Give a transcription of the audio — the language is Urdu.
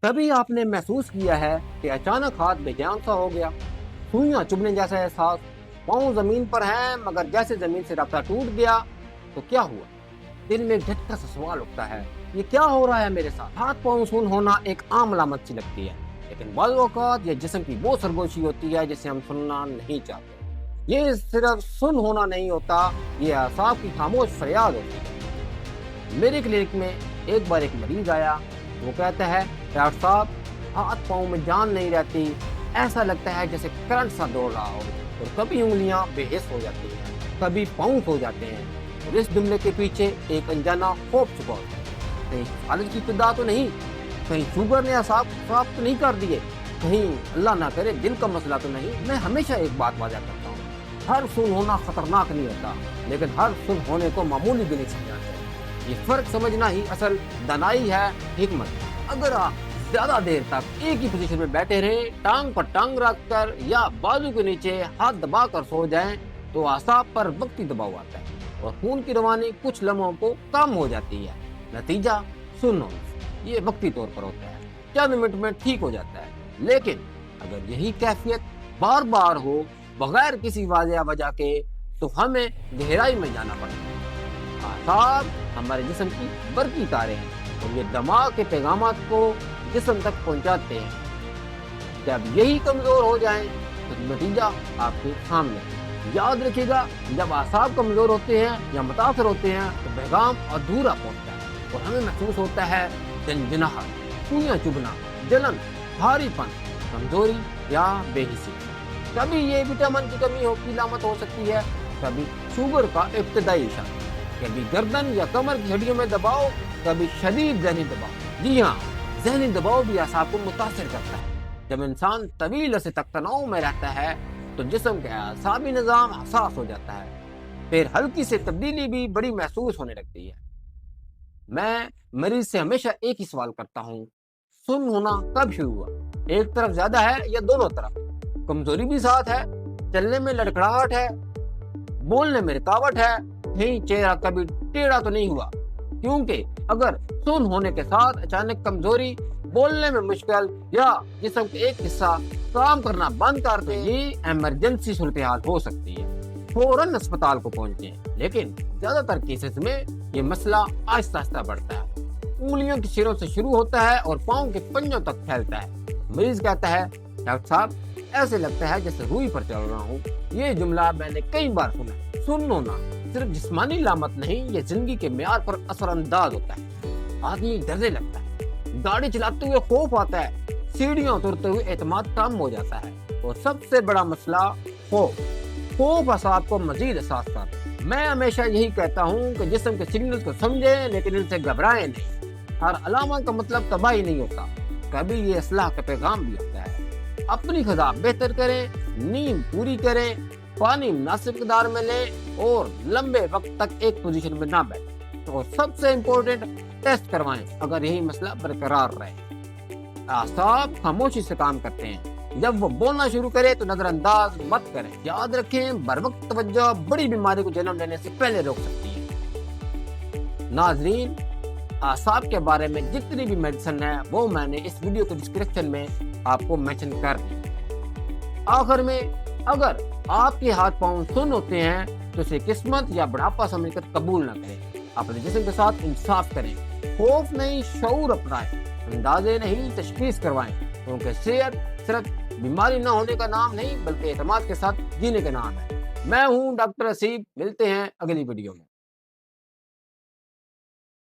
کبھی آپ نے محسوس کیا ہے کہ اچانک ہاتھ بے جان سا ہو گیا، سوئیاں چبھنے جیسا احساس، پاؤں زمین پر ہیں مگر جیسے زمین سے رابطہ ٹوٹ گیا؟ تو کیا ہوا؟ دل میں ایک جھٹکا سا سوال اٹھتا ہے، یہ کیا ہو رہا ہے میرے ساتھ؟ ہاتھ پاؤں سون ہونا ایک عام علامت سی لگتی ہے، لیکن بعض اوقات یہ جسم کی وہ سرگوشی ہوتی ہے جسے ہم سننا نہیں چاہتے۔ یہ صرف سن ہونا نہیں ہوتا، یہ اعصاب کی خاموش فریاد ہوتی ہے۔ میرے کلینک میں ایک بار ایک مریض آیا، وہ کہتا ہے ڈاکٹر صاحب ہاتھ پاؤں میں جان نہیں رہتی، ایسا لگتا ہے جیسے کرنٹ سا دوڑ رہا ہو، اور کبھی انگلیاں بے حس ہو جاتی ہیں، کبھی پاؤں سو جاتے ہیں، اور اس جملے کے پیچھے ایک انجانا خوف چھپا ہوتا ہے۔ کہیں حالت کی ابتدا تو نہیں، کہیں شوگر نے اعصاب خراب تو نہیں کر دیے، کہیں اللہ نہ کرے دل کا مسئلہ تو نہیں۔ میں ہمیشہ ایک بات واضح کرتا ہوں، ہر سن ہونا خطرناک نہیں ہوتا، لیکن ہر سن ہونے کو معمولی بھی نہیں سمجھنا چاہیے۔ یہ فرق سمجھنا ہی اصل دانائی ہے، حکمت۔ اگر آپ زیادہ دیر تک ایک ہی پوزیشن میں بیٹھے رہیں، ٹانگ پر ٹانگ رکھ کر یا بازو کے نیچے ہاتھ دبا کر سو جائیں، تو اعصاب پر وقتی دباؤ آتا ہے اور خون کی روانی کچھ لمحوں کو کم ہو جاتی ہے۔ نتیجہ سن ہونا یہ وقتی طور پر ہوتا ہے، چند منٹ میں ٹھیک ہو جاتا ہے، لیکن اگر یہی کیفیت بار بار ہو بغیر کسی واضح وجہ کے، تو ہمیں گہرائی میں جانا پڑتا ہے۔ اعصاب ہمارے جسم کی برقی تاریں ہیں، اور یہ دماغ کے پیغامات کو جسم تک پہنچاتے ہیں۔ جب یہی کمزور ہو جائیں تو نتیجہ آپ کے سامنے ہے۔ یاد رکھیے گا، جب اعصاب کمزور ہوتے ہیں یا متاثر ہوتے ہیں تو پیغام ادھورا پہنچتا ہے، اور ہمیں محسوس ہوتا ہے جنجناہٹ، سوئیاں چبھنا، جلن، بھاری پن، کمزوری یا بے حسی۔ کبھی یہ وٹامن کی کمی کی علامت ہو سکتی ہے، کبھی شوگر کا ابتدائی اشارہ، کبھی گردن یا کمر کی ہڈیوں میں دباؤ، کبھی شدید ذہنی دباؤ۔ جی ہاں، ذہنی دباؤ بھی اعصاب کو متاثر کرتا ہے۔ جب انسان طویل عرصے تک تناؤ میں رہتا ہے تو جسم کا اعصابی نظام حساس ہو جاتا ہے، پھر ہلکی سے تبدیلی بھی بڑی محسوس ہونے لگتی ہے۔ میں مریض سے ہمیشہ ایک ہی سوال کرتا ہوں، سن ہونا کب شروع ہوا؟ ایک طرف زیادہ ہے یا دونوں طرف؟ کمزوری بھی ساتھ ہے؟ چلنے میں لڑکھڑاہٹ ہے؟ بولنے میں رکاوٹ ہے؟ کہیں چہرہ کبھی ٹیڑھا تو نہیں ہوا؟ کیونکہ اگر سن ہونے کے ساتھ اچانک کمزوری، بولنے میں مشکل یا جسم کا ایک حصہ کام کرنا بند کر دے، یہ ایمرجنسی صورتحال ہو سکتی ہے۔ فوراً اسپتال کو پہنچیں، لیکن زیادہ تر کیسز میں یہ مسئلہ آہستہ آہستہ بڑھتا ہے، انگلیوں کی سروں سے شروع ہوتا ہے اور پاؤں کے پنجوں تک پھیلتا ہے۔ مریض کہتا ہے ڈاکٹر صاحب ایسے لگتا ہے جیسے روئی پر چل رہا ہوں۔ یہ جملہ میں نے کئی بار سنا۔ سن ہونا صرف جسمانی علامت نہیں، یہ زندگی کے معیار پر اثر انداز ہوتا ہے۔ آدمی ڈرنے لگتا ہے، گاڑی چلاتے ہوئے خوف آتا ہے، سیڑھیاں اترتے ہوئے اعتماد کم ہو جاتا ہے، اور سب سے بڑا مسئلہ خوف اعصاب کو مزید حساس کرتا ہے۔ میں ہمیشہ یہی کہتا ہوں کہ جسم کے سگنل کو سمجھیں، لیکن ان سے گھبرائیں نہیں۔ ہر علامت کا مطلب تباہی نہیں ہوتا، کبھی یہ اصلاح کا پیغام بھی ہوتا ہے۔ اپنی غذا بہتر کریں، نیند پوری کریں، پانی مناسب مقدار میں لیں، اور لمبے وقت تک ایک پوزیشن میں نہ بیٹھیں، اور سب سے امپورٹنٹ ٹیسٹ کروائیں اگر یہی مسئلہ برقرار رہے۔ اعصاب خاموشی سے کام کرتے ہیں، جب وہ بولنا شروع کرے تو نظر انداز مت کریں۔ یاد رکھیں، بروقت توجہ بڑی بیماری کو جنم لینے سے پہلے روک سکتی ہے۔ ناظرین، اعصاب کے بارے میں جتنی بھی میڈیسن ہے وہ میں نے اس ویڈیو کے ڈسکرپشن میں آپ کو مینشن کر دی۔ آخر میں، اگر آپ کے ہاتھ پاؤں سن ہوتے ہیں تو اسے قسمت یا بڑھاپا سمجھ کر قبول نہ کریں۔ اپنے جسم کے ساتھ انصاف کریں، خوف نہیں شعور اپنائیں، اندازے نہیں تشخیص کروائیں، کیونکہ صحت صرف بیماری نہ ہونے کا نام نہیں بلکہ اعتماد کے ساتھ جینے کا نام ہے۔ میں ہوں ڈاکٹر حسیب، ملتے ہیں اگلی ویڈیو میں۔